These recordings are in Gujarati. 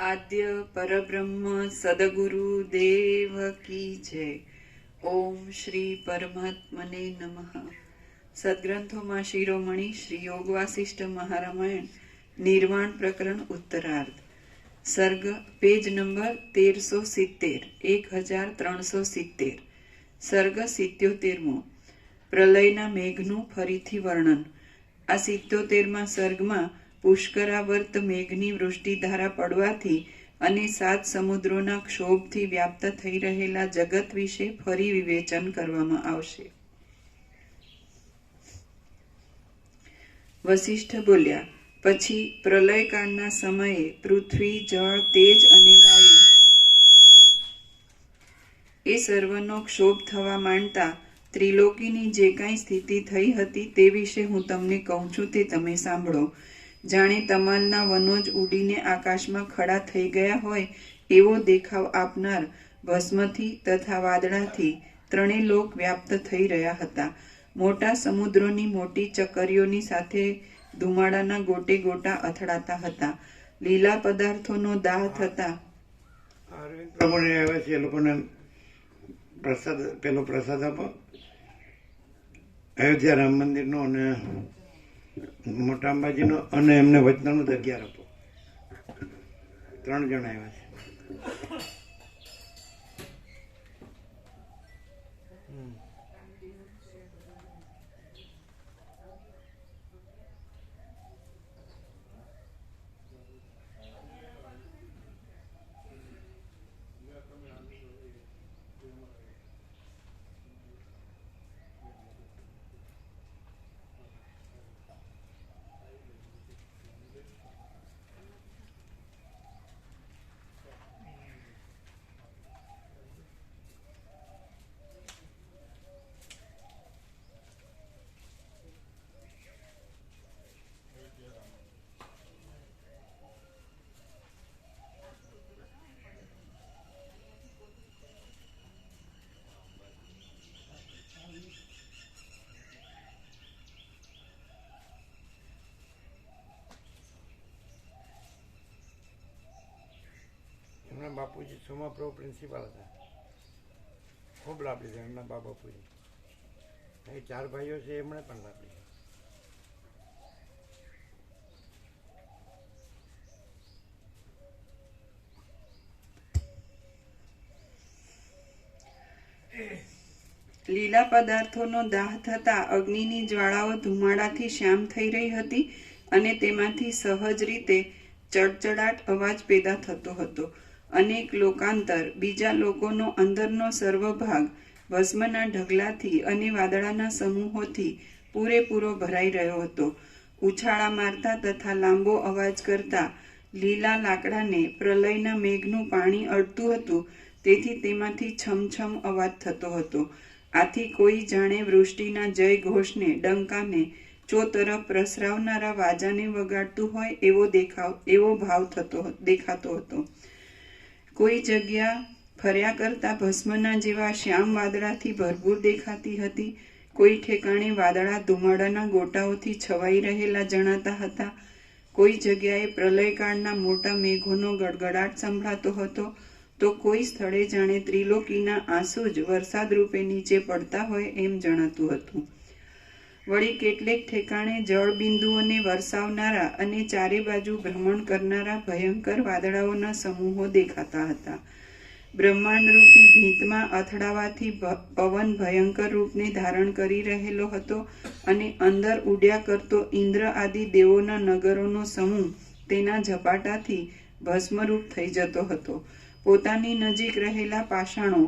आद्य परब्रह्म सदगुरु देव की जय। ओम श्री परमात्मने नमः। સદગ્રંથોમાં શિરોમણી શ્રી યોગ વાસિષ્ઠ મહારામાયણ નિર્વાણ પ્રકરણ ઉત્તરાર્ધ સર્ગ પેજ નંબર 1370 1370 સર્ગ 77મો પ્રલયના મેઘનું ફરીથી વર્ણન। આ 77મા સર્ગમાં પુષ્કરાવર્ત મેઘની વૃષ્ટિધારા પડવાથી અને 7 સમુદ્રોના ક્ષોભથી વ્યાપ્ત થઈ રહેલા જગત વિશે ફરી વિવેચન કરવામાં આવશે। વસિષ્ઠ બોલ્યા, પછી પ્રલયકાળના સમયે પૃથ્વી, જળ, તેજ અને વાયુ એ સર્વનો ક્ષોભ થવા માંડતા ત્રિલોકીની જે કાંઈ સ્થિતિ થઈ હતી તે વિશે હું તમને કહું છું તે તમે સાંભળો। જાણે તમાલના વનો જ ઉડીને આકાશમાં ખડા થઈ ગયા હોય એવો દેખાવ આપનાર ભસ્મથી તથા વાદળાથી ત્રણેય લોક વ્યાપ્ત થઈ રહ્યા હતા। મોટા સમુદ્રોની મોટી ચકરીઓની સાથે ધુમાડાના ગોટે ગોટા અથડાતા હતા। લીલા પદાર્થોનો દાહ થતા અરવિંદ પ્રભુને આવે છે, એ લોકોને પ્રસાદ, પેલો પ્રસાદ આપો, અયોધ્યા રામ મંદિરનો અને મોટા અંબાજીનો, અને એમને વચનાનું 11 આપો। 3 જણ આવ્યા છે। એમના બાપુજી સોમાપ્રભુ પ્રિન્સિપાલ હતા, ખૂબ લાભ લીધો એમના બાપુજી। એ 4 ભાઈઓ છે, એમણે પણ લાભ લીધો। લીલા પદાર્થોનો દાહ થતા અગ્નિની જ્વાળાઓ ધુમાડાથી શ્યામ થઈ રહી હતી અને તેમાંથી સહજ રીતે ચડચડાટ અવાજ પેદા થતો હતો। અનેક લોકાંતર બીજા લોકોનો અંદરનો સર્વ ભાગ ભસ્મના ઢગલાથી અને વાદળાના સમૂહોથી પૂરેપૂરો ભરાઈ રહ્યો હતો। ઉછાળા મારતા તથા લાંબો અવાજ કરતા લીલા લાકડાને પ્રલયના મેઘનું પાણી અડતું હતું, તેથી તેમાંથી છમછમ અવાજ થતો હતો। આથી કોઈ જાણે વૃષ્ટિના જય ઘોષને, ડંકાને ચોતરફ પ્રસરાવનારા વાજાને વગાડતું હોય એવો ભાવ દેખાતો હતો। કોઈ જગ્યા ફર્યા કરતા ભસ્મના જેવા શ્યામ વાદળાથી ભરપૂર દેખાતી હતી। કોઈ ઠેકાણે વાદળા ધુમાડાના ગોટાઓથી છવાઈ રહેલા જણાતા હતા। કોઈ જગ્યાએ પ્રલયકાળના મોટા મેઘોનો ગડગડાટ સંભળાતો હતો, તો કોઈ સ્થળે જાણે ત્રિલોકીના આંસુ જ વરસાદ રૂપે નીચે પડતા હોય એમ જણાતું હતું। વળી કેટલેક ઠેકાણે જળબિંદુઓને વરસાવનારા અને ચારે બાજુ ભ્રમણ કરનારા ભયંકર વાદળાઓના સમૂહો દેખાતા હતા। બ્રહ્માંડરૂપી ભીંતમાં અથડાવાથી પવન ભયંકર રૂપને ધારણ કરી રહેલો હતો અને અંદર ઉડ્યા કરતો ઇન્દ્ર આદિ દેવોના નગરોનો સમૂહ તેના ઝપાટાથી ભસ્મરૂપ થઈ જતો હતો। પોતાની નજીક રહેલા પાષાણો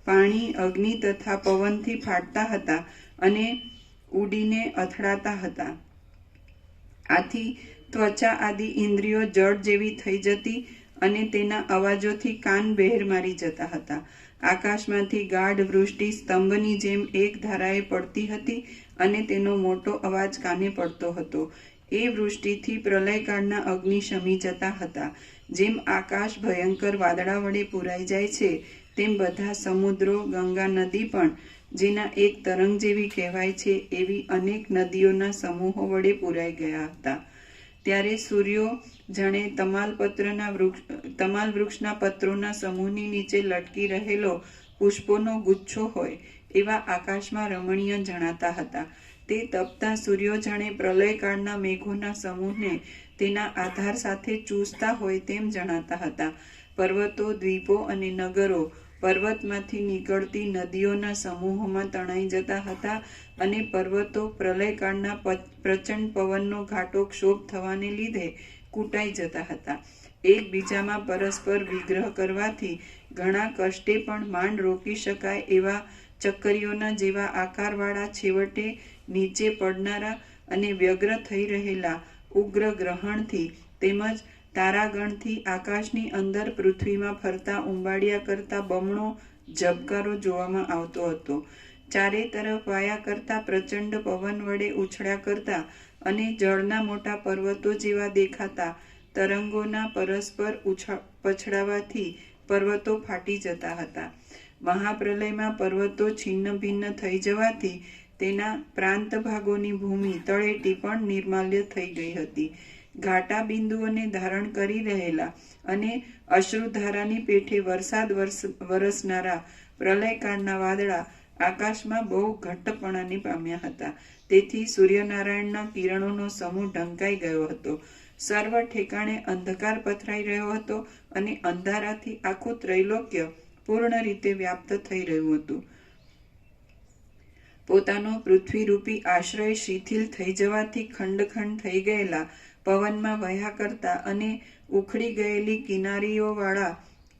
પાણી, અગ્નિ તથા પવનથી ફાટતા હતા અને ઉડીને અથડાતા હતા। આથી ત્વચા આદિ ઇન્દ્રિયો જળ જેવી થઈ જતી અને તેના અવાજોથી કાન બહેર મારી જતા હતા। આકાશમાંથી ગાઢ વૃષ્ટિ સ્તંભની જેમ એક ધારાએ પડતી હતી અને તેનો મોટો અવાજ કાને પડતો હતો। એ વૃષ્ટિથી પ્રલયકાળના અગ્નિ શમી જતા હતા। જેમ આકાશ ભયંકર વાદળા વડે પૂરાઈ જાય છે, તેમ બધા સમુદ્રો, ગંગા નદી પણ જેના એક તરંગ જેવી કહેવાય છે એવી અનેક નદીઓના સમૂહો વડે પૂરાઈ ગયા હતા। ત્યારે સૂર્યો જાણે તમાલ વૃક્ષના પત્રોના સમૂહની નીચે લટકી રહેલો પુષ્પોનો ગુચ્છો હોય એવા આકાશમાં રમણીય જણાતા હતા. તે તપતા સૂર્યો જાણે પ્રલયકાળના મેઘોના સમૂહને તેના આધાર સાથે ચૂસતા હોય તેમ જણાતા હતા. પર્વતો, દ્વીપો અને નગરો પર્વતમાંથી નીકળતી નદીઓના સમૂહોમાં તણાઈ જતા હતા અને પર્વતો પ્રલયકાળના પ્રચંડ પવનનો ઘાટો ક્ષોભ થવાને લીધે કૂટાઈ જતા હતા. એકબીજામાં પરસ્પર વિગ્રહ કરવાથી ઘણા કષ્ટે પણ માંડ રોકી શકાય એવા ચક્કરીઓના જેવા આકારવાળા છેવટે નીચે પડનારા અને વ્યગ્ર થઈ રહેલા ઉગ્ર ગ્રહણથી તેમજ તારાગણથી આકાશની અંદર પૃથ્વીમાં ફરતા ઉંબાડિયા કરતા બમણો ઝબકારો જોવામાં આવતો હતો. ચારે તરફ વાયા કરતા પ્રચંડ પવન વડે ઉછળ્યા કરતા અને જળના મોટા પર્વતો જેવા દેખાતા તરંગોના પરસ્પર પછડાવાથી પર્વતો ફાટી જતા હતા. મહાપ્રલયમાં પર્વતો છિન્ન ભિન્ન થઈ જવાથી તેના પ્રાંત ભાગોની ભૂમિ તળેટી પણ નિર્માલ્ય થઈ ગઈ હતી. ઘાટા બિંદુઓને ધારણ કરી રહેલા અને અશ્રુધારાની પેઠે વરસાદ વરસનારા પ્રલયકાળના વાદળા આકાશમાં બહુ ઘટ્ટપણાને પામ્યા હતા. તેથી સૂર્યનારાયણના કિરણોનો સમૂહ ઢંકાઈ ગયો હતો. સર્વ ઠેકાણે અંધકાર પથરાઈ રહ્યો હતો અને અંધારાથી આખું ત્રૈલોક્ય પૂર્ણ રીતે વ્યાપ્ત થઈ રહ્યું હતું. પોતાનો પૃથ્વીરૂપી આશ્રય શિથિલ થઈ જવાથી ખંડ ખંડ થઈ ગયેલા પવનમાં વહ્યા કરતા અને ઉખડી ગયેલી કિનારીઓવાળા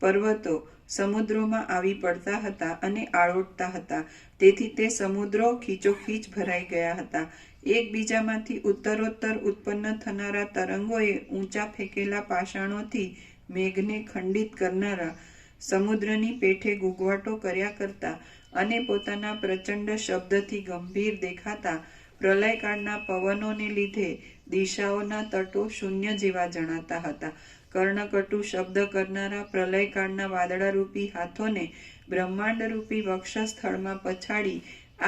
પર્વતો સમુદ્રોમાં આવી પડતા હતા અને આળોટતા હતા. તેથી તે સમુદ્રો ખીચોખીચ ભરાઈ ગયા હતા. એકબીજામાંથી ઉત્તરોત્તર ઉત્પન્ન થનારા તરંગોએ ઊંચા ફેંકેલા પાષાણોથી મેઘને ખંડિત કરનારા સમુદ્રની પેઠે ગુગવાટો કર્યા કરતા અને પોતાના પ્રચંડ શબ્દથી ગંભીર દેખાતા પ્રલયકાળના પવનોને લીધે દિશાઓના તટો શૂન્ય જેવા જણાતા હતા. કર્ણકટુ શબ્દ કરનારા પ્રલયકાળના વાદળારૂપી હાથોને બ્રહ્માંડરૂપી વક્ષસ્થળમાં પછાડી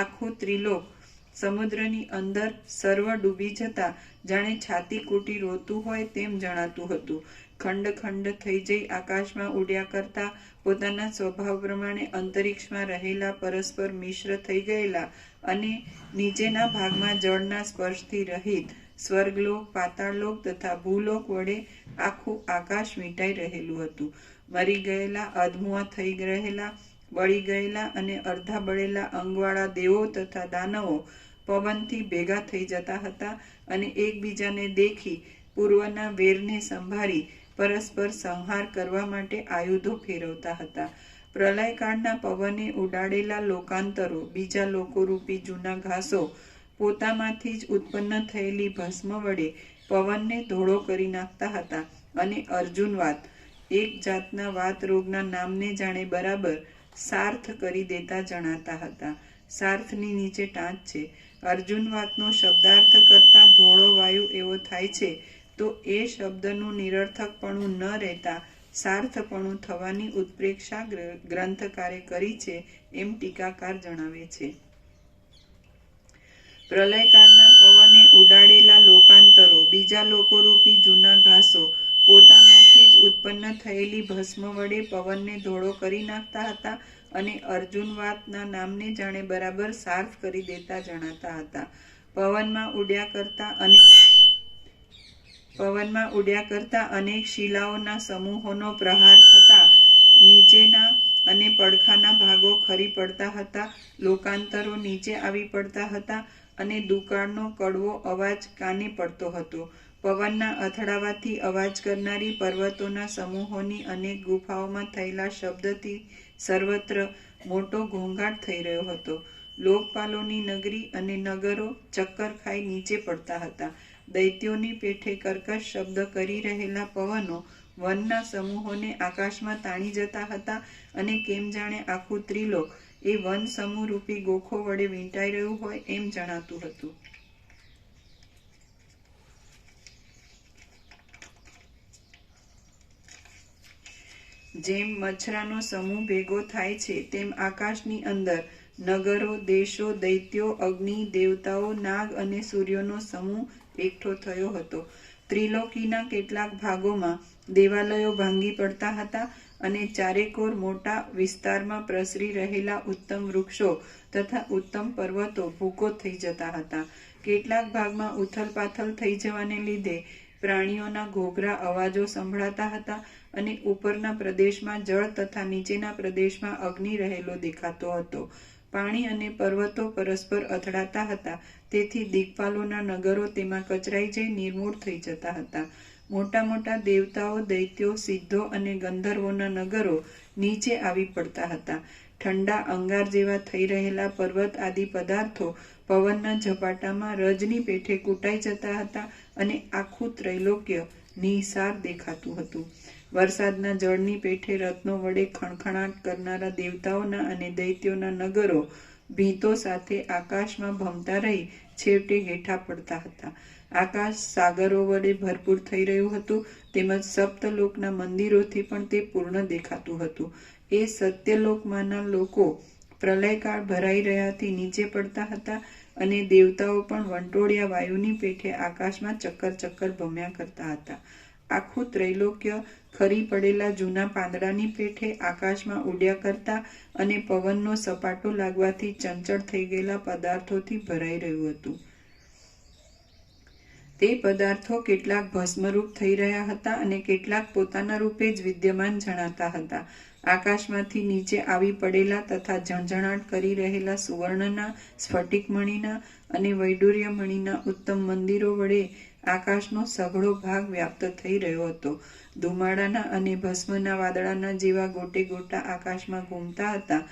આખું ત્રિલોક સમુદ્રની અંદર સર્વ ડૂબી જતા જાણે છાતી કૂટી રોતું હોય તેમ જણાતું હતું. ખંડ ખંડ થઈ જઈ આકાશમાં ઉડ્યા કરતા પોતાના સ્વભાવ પ્રમાણે અંતરિક્ષમાં રહેલા પરસ્પર મિશ્ર થઈ ગયેલા અને નીચેના ભાગમાં જળના સ્પર્શથી રહિત સ્વર્ગલોક, પાતાળલોક તથા ભૂલોક વડે આખું આકાશ વીંટાઈ રહેલું હતું. મરી ગયેલા, અધમુઆ થઈ રહેલા, બળી ગયેલા અને અડધા બળેલા અંગવાળા દેવો તથા દાનવો પવનથી ભેગા થઈ જતા હતા અને એકબીજાને દેખી પૂર્વના વેરને સંભાળી પરસ્પર સંહાર કરવા માટે આયુધો ફેરવતા હતા. પ્રલયકાળના પવને ઉડાડેલા લોકાંતરો, બીજા લોકોરૂપી જૂના ઘાસો પોતામાંથી જ ઉત્પન્ન થયેલી ભસ્મ વડે પવનને ધોળો કરી નાખતા હતા અને અર્જુનવાત, એક જાતના વાત રોગના નામને જાણે બરાબર સાર્થ કરી દેતા જણાતા હતા. સાર્થની નીચે ટાંચ છે. અર્જુનવાતનો શબ્દાર્થ કરતા ધોળો વાયુ એવો થાય છે તો એ શબ્દનું નિરર્થકપણું ન રહેતા સાર્થપણું થવાની ઉત્પ્રેક્ષા ગ્રંથકારે કરી છે એમ ટીકાકાર જણાવે છે. પ્રલયકાળના પવને ઉડાડેલા લોકાંતરો, બીજા લોકોરૂપી જૂના ઘાસો પોતામાંથી જ ઉત્પન્ન થયેલી ભસ્મ વડે પવનને ધોળો કરી નાખતા હતા અને અર્જુનવાતના નામને જાણે બરાબર સાર્થ કરી દેતા જણાતા હતા. પવનમાં ઉડ્યા કરતા અનેક શિલાઓના સમૂહોનો પ્રહાર થતા નીચેના અને પડખાના ભાગો ખરી પડતા હતા. લોકાંતરો નીચે આવી પડતા હતા અને દુકાળનો કડવો અવાજ કાને પડતો હતો. પવનના અથડાવાથી અવાજ કરનારી પર્વતોના સમૂહોની અનેક ગુફાઓમાં થયેલા શબ્દથી સર્વત્ર મોટો ઘોંઘાટ થઈ રહ્યો હતો. લોકપાલોની નગરી અને નગરો ચક્કર ખાઈ નીચે પડતા હતા. દૈત્યોની પેઠે કર્કશ શબ્દ કરી રહેલા પવનો વનના સમૂહોને આકાશમાં તાણી જતા હતા અને કેમ જાણે આખું ત્રિલોક એ વન સમૂહ રૂપી ગોખો વડે વીંટાઈ રહ્યું હોય એમ જણાતું હતું. જેમ મચ્છરાનો સમૂહ ભેગો થાય છે તેમ આકાશની અંદર નગરો, દેશો, દૈત્યો, અગ્નિ, દેવતાઓ, નાગ અને સૂર્યોનો સમૂહ એકઠો થયો હતો. ત્રિલોકીના કેટલાક ભાગોમાં દેવાલયો ભાંગી પડતા હતા અને ચારેકોર મોટા વિસ્તારમાં પ્રસરી રહેલા ઉત્તમ વૃક્ષો તથા ઉત્તમ પર્વતો ભૂકો થઈ જતા હતા. કેટલાક ભાગમાં ઉથલપાથલ થઈ જવાને લીધે પ્રાણીઓના ઘોઘરા અવાજો સંભળાતા હતા અને ઉપરના પ્રદેશમાં જળ તથા નીચેના પ્રદેશમાં અગ્નિ રહેલો દેખાતો હતો. પાણી અને પર્વતો પરસ્પર અથડાતા હતા, તેથી દિક્પાલોના નગરો તેમાં કચરાઈ જઈ નિર્મૂળ થઈ જતા હતા. મોટા મોટા દેવતાઓ, દૈત્યો, સિદ્ધો અને ગંધર્વોના નગરો નીચે આવી પડતા હતા. ઠંડા અંગાર જેવા થઈ રહેલા પર્વત આદિ પદાર્થો પવનના ઝપાટામાં રજની પેઠે કૂટાઈ જતા હતા અને આખું ત્રૈલોક્ય નિસાર દેખાતું હતું. વરસાદના જળની પેઠે રત્નો વડે ખણખણાટ કરનારા દેવતાઓના અને દૈત્યોના નગરો ભીંતો સાથે આકાશમાં ભમતા રહી છેવટે હેઠા પડતા હતા. આકાશ સાગરો વડે ભરપૂર થઈ રહ્યું હતું, તેમજ સપ્તલોકના મંદિરોથી પણ તે પૂર્ણ દેખાતું હતું. એ સત્યલોકમાંના લોકો પ્રલયકાળ ભરાઈ રહ્યાથી નીચે પડતા હતા અને દેવતાઓ પણ વંટોળિયા વાયુની પેઠે આકાશમાં ચક્કર ચક્કર ભમ્યા કરતા હતા. આખું ત્રૈલોક્ય ખરી પડેલા જૂના પાંદડાની પેઠે આકાશમાં ઉડ્યા કરતા અને પવનનો સપાટો લાગવાથી ચંચળ થઈ ગયેલા પદાર્થોથી ભરાઈ રહ્યું હતું. તે પદાર્થો કેટલાક ભસ્મરૂપ થઈ રહ્યા હતા અને કેટલાક પોતાના રૂપે જ વિદ્યમાન જણાતા હતા. આકાશમાંથી નીચે આવી પડેલા તથા ઝણઝણાટ કરી રહેલા સુવર્ણના, સ્ફટિકમણીના અને વૈડૂર્યમણીના ઉત્તમ મંદિરો વડે આકાશનો સઘળો ભાગ વ્યાપ્ત થઈ રહ્યો હતો. ધુમાડાના અને ભસ્મના વાદળાના જેવા ગોટે ગોટા આકાશમાં ઘૂમતા હતા.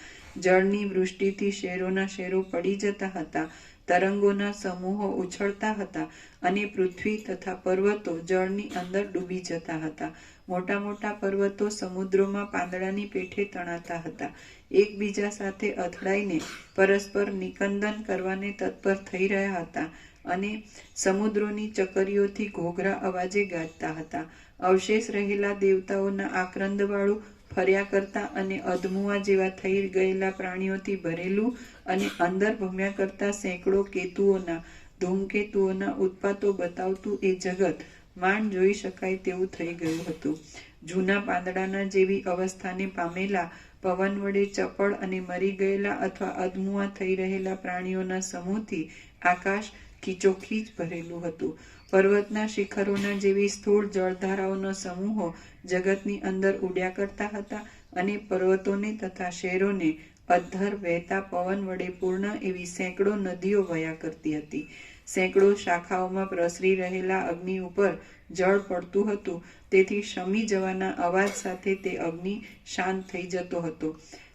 જળની વૃષ્ટિથી શેરોના શેરો પડી જતા હતા. તરંગોના સમૂહો ઉછળતા હતા અને પૃથ્વી તથા પર્વતો જળની અંદર ડૂબી જતા હતા. મોટા મોટા પર્વતો સમુદ્રોમાં પાંદડાની પેઠે તણાતા હતા. એકબીજા સાથે અથડાઈને પરસ્પર નિકંદન કરવાને તત્પર થઈ રહ્યા હતા અને સમુદ્રોની ચકરીઓથી ઘોઘરા અવાજે ગાજતા હતા. અવશેષ રહેલા દેવતાઓના આક્રંદવાળું ફર્યા કરતા અને અધમુઆ જેવા થઈ ગયેલા પ્રાણીઓથી ભરેલું અને અંદર ભમ્યા કરતા સેંકડો કેતુઓના, ધૂમકેતુઓના ઉત્પાતો બતાવતું એ જગત માંડ જોઈ શકાય તેવું થઈ ગયું હતું. જૂના પાંદડાના જેવી અવસ્થાને પામેલા, પવન વડે ચપળ અને મરી ગયેલા અથવા અધમુઆ થઈ રહેલા પ્રાણીઓના સમૂહથી આકાશ ખીચોખીચ ભરેલું હતું. પર્વતના શિખરોના જેવી સ્થૂળ જળધારાઓનો સમૂહો જગતની અંદર ઉડ્યા કરતા હતા અને પર્વતોને તથા શહેરોને અધ્ધર વહેતા પવન વડે પૂર્ણ એવી સેંકડો નદીઓ વયા કરતી હતી. સેંકડો શાખાઓમાં પ્રસરી રહેલા અગ્નિ ઉપર જળ પડતું હતું, તેથી શમી જવાના અવાજ સાથે તે અગ્નિ શાંત થઈ જતો હતો.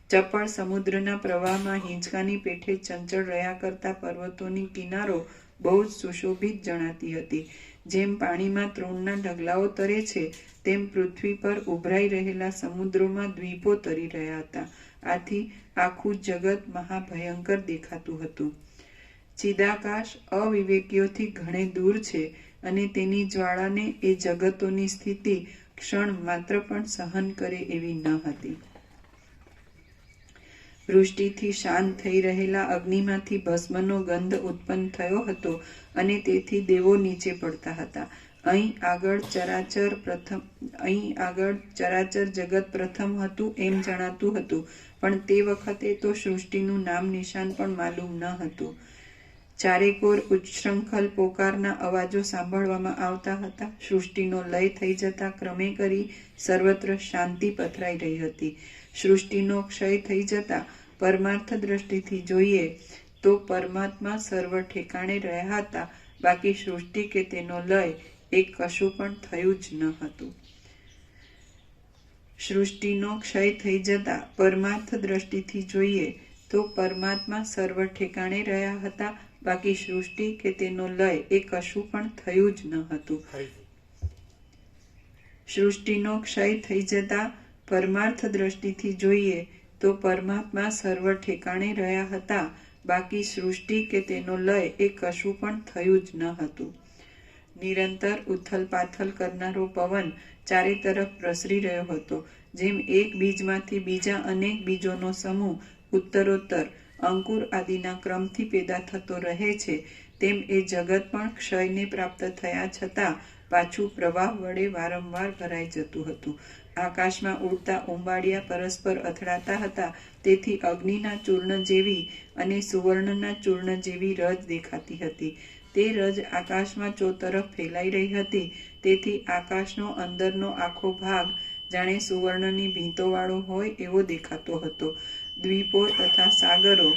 ચપળ સમુદ્રના પ્રવાહમાં હિંચકાની પેઠે ચંચળ રહ્યા કરતા પર્વતોની કિનારો બહુ જ સુશોભિત જણાતી હતી. જેમ પાણીમાં તૃણના ઢગલાઓ તરે છે, તેમ પૃથ્વી પર ઉભરાઈ રહેલા સમુદ્રોમાં દ્વીપો તરી રહ્યા હતા. આથી આખું જગત મહાભયંકર દેખાતું હતું. ચિદાકાશ અવિવેકીઓથી ઘણે દૂર છે અને તેની જ્વાળાને એ જગતોની સ્થિતિ ક્ષણ માત્ર પણ સહન કરે એવી ન હતી. વૃષ્ટિથી શાંત થઈ રહેલા અગ્નિમાંથી ભસ્મનો ગંધ ઉત્પન્ન થયો હતો અને તેથી દેવો નીચે પડતા હતા. અહીં આગળ ચરાચર જગત પ્રથમ હતું એમ જણાતું હતું, પણ તે વખતે તો સૃષ્ટિનું નામ નિશાન પણ માલુમ ન હતું. ચારેકોર ઉચ્છૃંખલ પોકારના અવાજો સાંભળવામાં આવતા હતા. સૃષ્ટિનો લય થઈ જતા ક્રમે કરી સર્વત્ર શાંતિ પથરાઈ રહી હતી. સૃષ્ટિનો ક્ષય થઈ જતા પરમાર્થ દ્રષ્ટિથી જોઈએ તો પરમાત્મા સર્વ ઠેકાણે રહ્યા હતા, બાકી સૃષ્ટિ કે તેનો લય એ કશું પણ થયું જ ન હતું. સૃષ્ટિનો ક્ષય થઈ જતા પરમાર્થ દ્રષ્ટિથી જોઈએ તો પરમાત્મા સર્વ ઠેકાણે રહ્યા હતા, બાકી સૃષ્ટિ કે તેનો લય એ કશું પણ થયું જ ન હતું. સૃષ્ટિનો ક્ષય થઈ જતા પરમાર્થ દ્રષ્ટિથી જોઈએ તો પરમાત્મા સર્વ ઠેકાણે રહ્યા હતા, બાકી સૃષ્ટિ કે તેનો લય એ કશું પણ થયું જ ન હતું. નિરંતર ઉથલપાથલ કરનારો પવન ચારે તરફ પ્રસરી રહ્યો હતો. જેમ એક બીજમાંથી બીજા અનેક બીજોનો સમૂહ ઉત્તરોત્તર અંકુર આદિના ક્રમથી પેદા થતો રહે છે, તેમ એ જગત પણ ક્ષયને પ્રાપ્ત થયા છતાં પાછું પ્રવાહ વડે વારંવાર ભરાઈ જતું હતું. આકાશમાં ઉડતા ઉંબાડિયા પરસ્પર અથડાતા હતા, તેથી અગ્નિના ચૂર્ણ જેવી અને સુવર્ણના ચૂર્ણ જેવી રજ દેખાતી હતી. તે રજ આકાશમાં ચોતરફ ફેલાઈ રહી હતી, તેથી આકાશનો અંદરનો આખો ભાગ જાણે સુવર્ણની ભીંતોવાળો હોય એવો દેખાતો હતો. દ્વીપો તથા સાગરો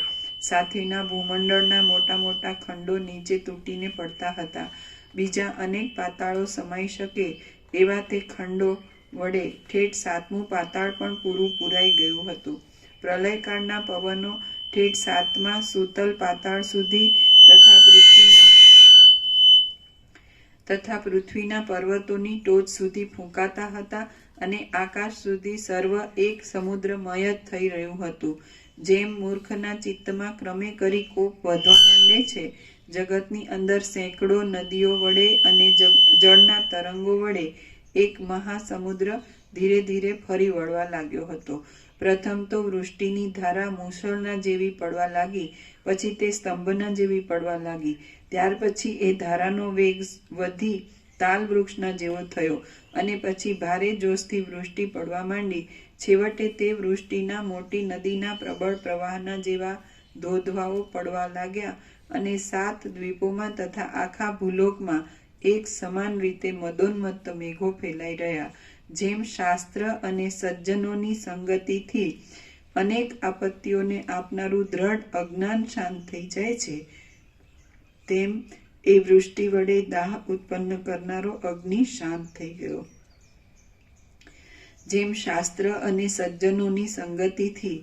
સાથેના ભૂમંડળના મોટા મોટા ખંડો નીચે તૂટીને પડતા હતા. બીજા અનેક પાતાળો સમાઈ શકે એવા તે ખંડો વડે ઠેઠ 7મું પાતાળ પણ પૂરું પૂરાઈ ગયું હતું. પ્રલયકાળના પવનો ઠેઠ 7મા સૂતલ પાતાળ સુધી તથા પૃથ્વીના પર્વતોની ટોચ સુધી ફૂંકાતા હતા, અને આકાશ સુધી સર્વ એક સમુદ્રમય જ થઈ રહ્યું હતું. જેમ મૂર્ખના ચિત્તમાં ક્રમે કરી કોપ વધવા માંડે છે, જગતની અંદર સેંકડો નદીઓ વડે અને જળના તરંગો વડે એક મહાસમુદ્ર ધીરે ધીરે ફરી વળવા લાગ્યો હતો. પ્રથમ તો વૃષ્ટિની ધારા મૂષળના જેવી પડવા લાગી, પછી તે સ્તંભના જેવી પડવા લાગી. ત્યાર પછી એ ધારાનો વેગ વધી તાલ વૃક્ષના જેવો થયો, અને પછી ભારે જોશથી વૃષ્ટિ પડવા માંડી. છેવટે તે વૃષ્ટિના મોટી નદીના પ્રબળ પ્રવાહના જેવા ધોધવાઓ પડવા લાગ્યા, અને 7 દ્વીપોમાં તથા આખા ભૂલોકમાં એક સમાન રીતે મદોન્મત્ત મેઘો ફેલાઈ રહ્યા. જેમ શાસ્ત્ર અને સજ્જનોની સંગતિથી અનેક આપત્તિઓને આપનારું દ્રઢ અજ્ઞાન શાંત થઈ જાય છે, તેમ એ વૃષ્ટિ વડે દાહ ઉત્પન્ન કરનારો અગ્નિ શાંત થઈ ગયો. જેમ શાસ્ત્ર અને સજ્જનોની સંગતિથી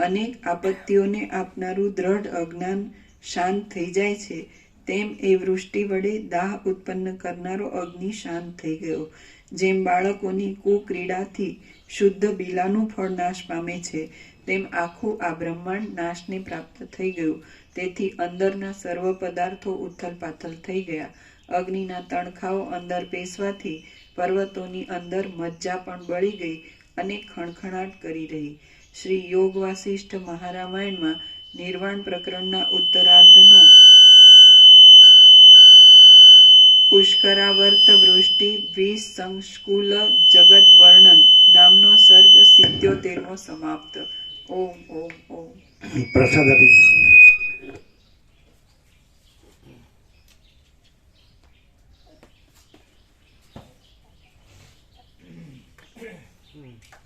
અનેક આપત્તિઓને આપનારું દ્રઢ અજ્ઞાન શાંત થઈ જાય છે, તેમ એ વૃષ્ટિ વડે દાહ ઉત્પન્ન કરનારો અગ્નિ શાંત થઈ ગયો. જેમ બાળકોની કુક્રીડાથી શુદ્ધ બીલાનું ફળ નાશ પામે છે, તેમ આખું આ બ્રહ્માંડ નાશને પ્રાપ્ત થઈ ગયું. તેથી અંદરના સર્વ પદાર્થો ઉથલ પાથલ થઈ ગયા. અગ્નિના તણખાઓ અંદર પેસવાથી પર્વતોની અંદર મજ્જા પણ બળી ગઈ અને ખણખણાટ કરી રહી. શ્રી યોગ વાસિષ્ઠ મહારામાયણમાં નિર્વાણ પ્રકરણના ઉત્તરાર્ધનો પુષ્કરાવર્ત વૃષ્ટિ વિસંસ્કુલ જગદ્વર્ણન નામનો સર્ગ 77મો સમાપ્ત. ઓમ ઓમ ઓમ. પ્રસાદ આપી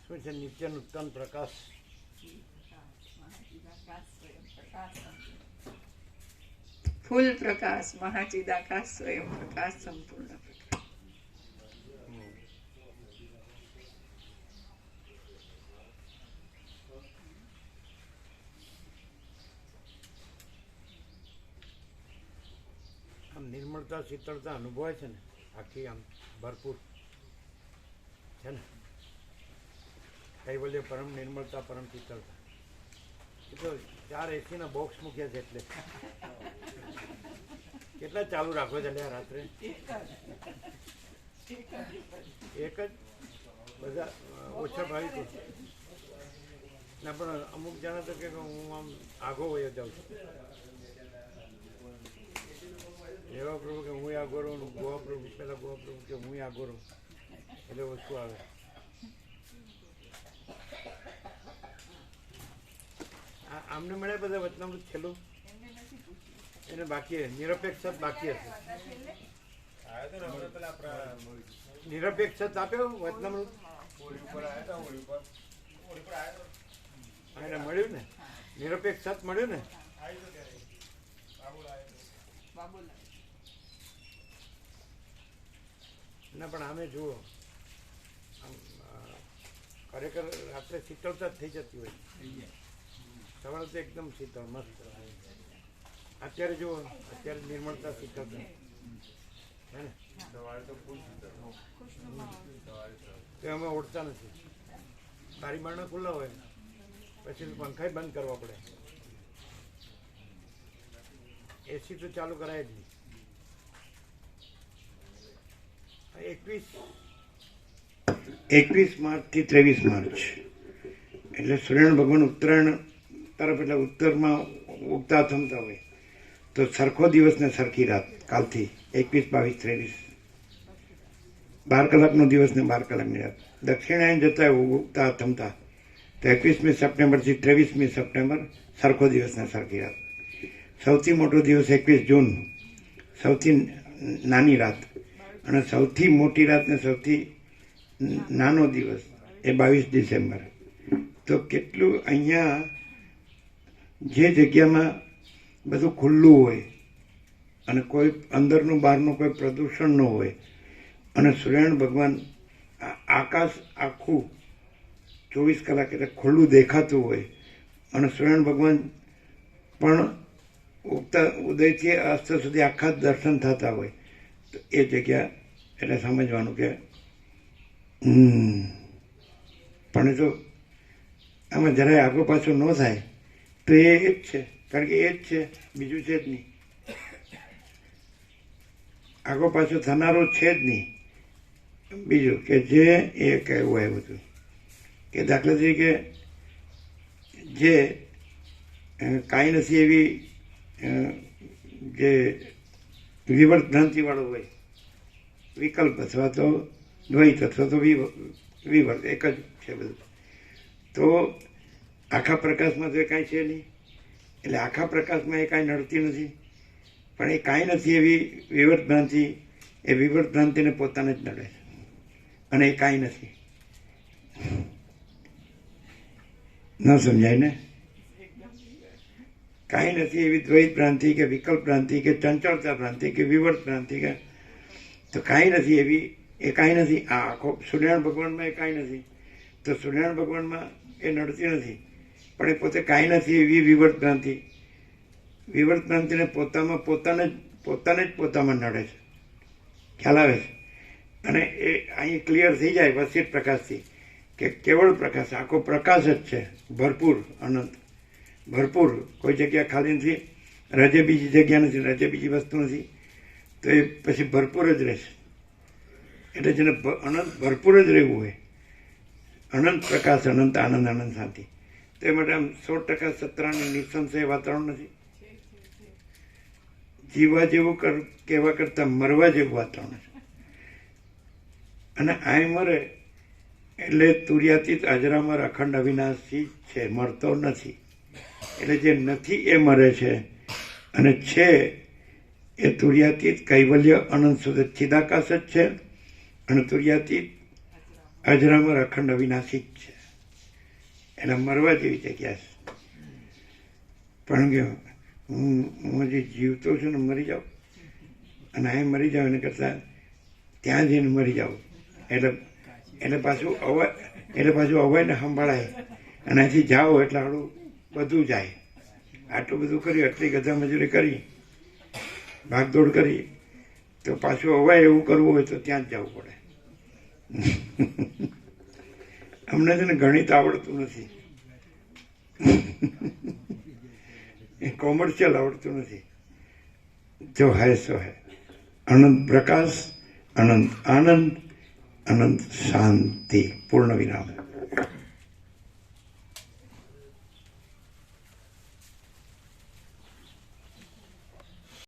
શું છે? નિત્ય નૂતન પ્રકાશ. ફૂલ પ્રકાશ, મહાચિદાકાશ, સ્વયં પ્રકાશ, સંપૂર્ણ પ્રકાશ. આમ નિર્મળતા શીતળતા અનુભવાય છે ને, આખી આમ ભરપૂર છે ને. કૈવલ્ય પરમ નિર્મળતા, પરમ શીતળતા. એ તો 4 AC ના બોક્સ મૂક્યા છે, એટલે કેટલા ચાલુ રાખો છે એટલે રાત્રે? એક જ બધા ઓછા ભાઈ તો ના, પણ અમુક જણા તો કે હું આમ આગો વયો જાઉં છું. એવા પ્રભુ કે હું આગો રહું, ગોવા પ્રભુ પેલા ગોવા પ્રભુ કે હું આગો રહું, એટલે વસ્તુ આવે. આમને મળે બધા વચનામૃત છેલ્લું એને બાકી, નિરપેક્ષ બાકી હશે. નિરપેક્ષ આપ્યો વચનામૃત એને મળ્યું ને, નિરપેક્ષ મળ્યું ને. ના પણ આમે જુઓ, ખરેખર રાત્રે શીતળતા જ થઈ જતી હોય, સવારે તો એકદમ શીતળ મસ્ત. અત્યારે જુઓ, અત્યારે નિર્મળતા શીતળતા હે ને. તો અમે ઓળતા નથી. બારી બારણા ખુલ્લા હોય, પછી પંખા બંધ કરવા પડે. એસી તો ચાલુ કરાય જ નહીં. 21 માર્ચથી 23 માર્ચ એટલે સૂર્યનારાયણ ભગવાન ઉત્તરાયણ તરફ, એટલે ઉત્તરમાં ઉગતા થમતા હોય તો સરખો દિવસ ને સરખી રાત. કાલથી 21, 22, 23 12 કલાકનો દિવસ ને 12 કલાકની રાત. દક્ષિણાયન જતા ઉગતા થમતા તો 21મી સપ્ટેમ્બરથી 23મી સપ્ટેમ્બર સરખો દિવસ ને સરખી રાત. સૌથી મોટો દિવસ 21 જૂન, સૌથી નાની રાત, અને સૌથી મોટી રાત ને સૌથી નાનો દિવસ એ 22 ડિસેમ્બર. તો કેટલું અહીંયા જે જગ્યામાં બધું ખુલ્લું હોય અને કોઈ અંદરનું બહારનું કોઈ પ્રદૂષણ ન હોય અને સૂર્યનારાયણ ભગવાન આકાશ આખું 24 કલાક એટલે ખુલ્લું દેખાતું હોય અને સૂર્યનારાયણ ભગવાન પણ ઉગતા ઉદયથી અસ્ત સુધી આખા દર્શન થતા હોય, તો એ જગ્યા એટલે સમજવાનું કે પણ એ તો આમાં જરાય આગળ પાછું ન થાય તો એ જ છે, કારણ કે એ જ છે, બીજું છે જ નહીં, આગળ પાછું થનારું છે જ નહીં. બીજું કે જે એ કહેવું આવ્યું હતું કે દાખલા તરીકે જે કાંઈ નથી એવી જે વિવર્ત ભ્રાંતિવાળો હોય, વિકલ્પ અથવા તો દ્વૈત અથવા તો વિવર્ત એક જ છે બધું, તો આખા પ્રકાશમાં તો એ કાંઈ છે નહીં, એટલે આખા પ્રકાશમાં એ કાંઈ નડતી નથી. પણ એ કાંઈ નથી એવી વિવર્ત ભ્રાંતિ, એ વિવર્ત ભ્રાંતિને પોતાને જ નડે છે અને એ કાંઈ નથી. ન સમજાય ને? કાંઈ નથી એવી દ્વૈત ભ્રાંતિ કે વિકલ્પ ભ્રાંતિ કે ચંચળતા ભ્રાંતિ કે વિવર્ત ભ્રાંતિ કે, તો કાંઈ નથી એવી, એ કાંઈ નથી. આ આખો સૂર્યનારાયણ ભગવાનમાં એ કાંઈ નથી, તો સૂર્યનારાયણ ભગવાનમાં એ નડતી નથી, પણ એ પોતે કાંઈ નથી એવી વિવર્ત ભ્રાંતિ, વિવર્ત ભ્રાંતિને પોતાને જ પોતામાં નડે છે. ખ્યાલ આવે છે? અને એ અહીં ક્લિયર થઈ જાય વસિત પ્રકાશથી કે કેવળ પ્રકાશ, આખો પ્રકાશ જ છે, ભરપૂર, અનંત, ભરપૂર. કોઈ જગ્યા ખાલી નથી, રજે બીજી જગ્યા નથી, રજે બીજી વસ્તુ નથી, તો એ પછી ભરપૂર જ રહેશે. એટલે જેને અનંત ભરપૂર જ રહેવું હોય, અનંત પ્રકાશ, અનંત આનંદ, અનંત શાંતિ, તો એ માટે આમ 100% સત્રાનું નિસંશય વાતાવરણ નથી. જીવવા જેવું કહેવા કરતાં મરવા જેવું વાતાવરણ છે. અને આય મરે એટલે તુર્યાતીત અજરામર અખંડ અવિનાશી છે, મરતો નથી. એટલે જે નથી એ મરે છે, અને છે એ તુર્યાતીત કૈવલ્ય અનંત સુધી ચિદાકાશ જ છે, અને તુર્યાતીત અજરામર અખંડ અવિનાશી જ છે. એટલે મરવા જેવી જગ્યા છે. પણ કે હું હજી જીવતો છું ને મરી જાઉં, અને અહીં મરી જાઉં એને કરતાં ત્યાં જઈને મરી જાઉં, એટલે પાછું અવાયને સંભાળાય, અને અહીંથી જાઓ એટલે આડું બધું જાય. આટલું બધું કર્યું, આટલી ગધા મજૂરી કરી, ભાગદોડ કરી, તો પાછું અવાય એવું કરવું હોય તો ત્યાં જ જવું પડે. અમને છે ને ગણિત આવડતું નથી, કોમર્શિયલ આવડતું નથી. જો હૈ સો હૈ, અનંત પ્રકાશ, અનંત આનંદ, અનંત શાંતિ, પૂર્ણ વિરામ.